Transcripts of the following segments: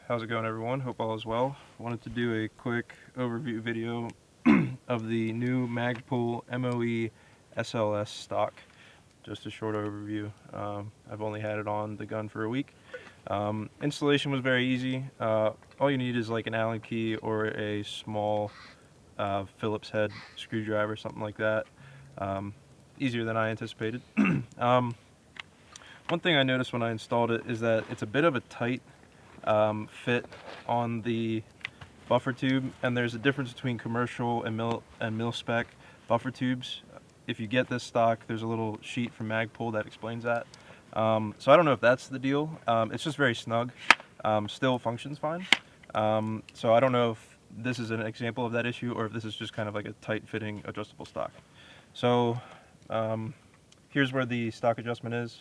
How's it going, everyone? Hope all is well. Wanted to do a quick overview video of the new Magpul MOE SL-S stock. Just a short overview. I've only had it on the gun for a week. Installation was very easy. All you need is like an Allen key or a small Phillips head screwdriver, something like that. Easier than I anticipated. One thing I noticed when I installed it is that it's a bit of a tight fit on the buffer tube, and there's a difference between commercial and mil spec buffer tubes. If you get this stock, there's a little sheet from Magpul that explains that. So I don't know if that's the deal. It's just very snug. Still functions fine. So I don't know if this is an example of that issue or if this is just kind of like a tight fitting adjustable stock. So here's where the stock adjustment is.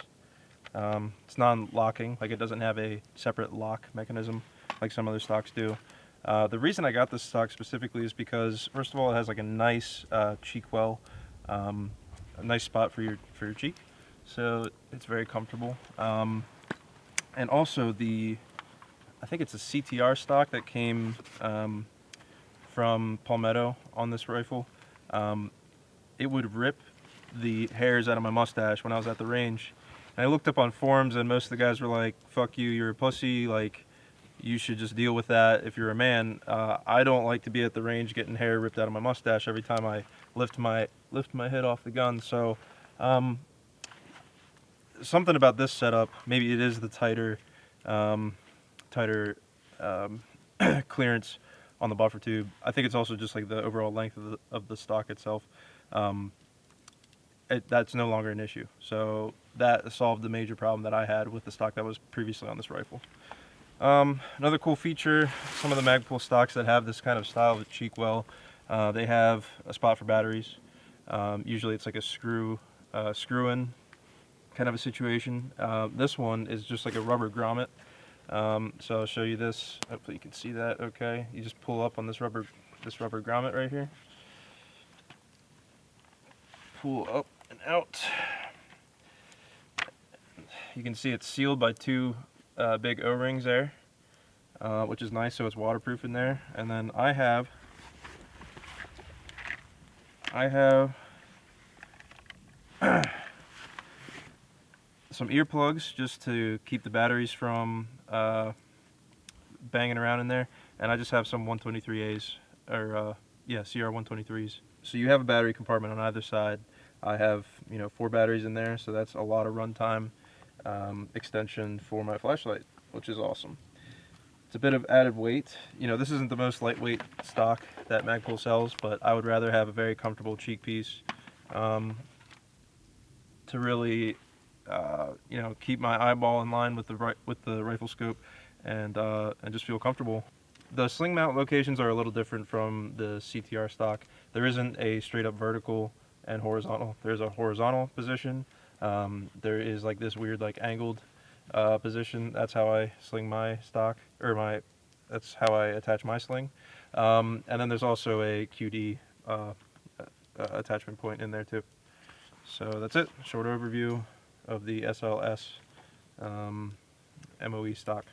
It's non-locking, like it doesn't have a separate lock mechanism like some other stocks do. The reason I got this stock specifically is because, first of all, it has like a nice cheek well, a nice spot for your cheek, so it's very comfortable. And also I think it's a CTR stock that came from Palmetto on this rifle. It would rip the hairs out of my mustache when I was at the range. And I looked up on forums and most of the guys were like, fuck you, you're a pussy, like, you should just deal with that if you're a man. I don't like to be at the range getting hair ripped out of my mustache every time I lift my head off the gun. So something about this setup, maybe it is the tighter clearance on the buffer tube. I think it's also just like the overall length of the stock itself. That's no longer an issue. So that solved the major problem that I had with the stock that was previously on this rifle. Another cool feature, some of the Magpul stocks that have this kind of style of cheek well, they have a spot for batteries. Usually it's like a screw-in kind of a situation. This one is just like a rubber grommet. So I'll show you this. Hopefully you can see that okay. You just pull up on this rubber grommet right here. Pull up and out. You can see it's sealed by two big O-rings there, which is nice, so it's waterproof in there. And then I have some earplugs just to keep the batteries from banging around in there, and I just have some 123As, or CR 123s. So you have a battery compartment on either side. I have 4 batteries in there, so that's a lot of runtime extension for my flashlight, which is awesome. It's a bit of added weight. This isn't the most lightweight stock that Magpul sells, but I would rather have a very comfortable cheek piece to really keep my eyeball in line with the rifle scope and just feel comfortable. The sling mount locations are a little different from the CTR stock. There isn't a straight up vertical and horizontal. There's a horizontal position. There is like this weird like angled position. That's how I sling my stock, or that's how I attach my sling. And then there's also a QD attachment point in there too. So that's it. Short overview of the SL-S MOE stock.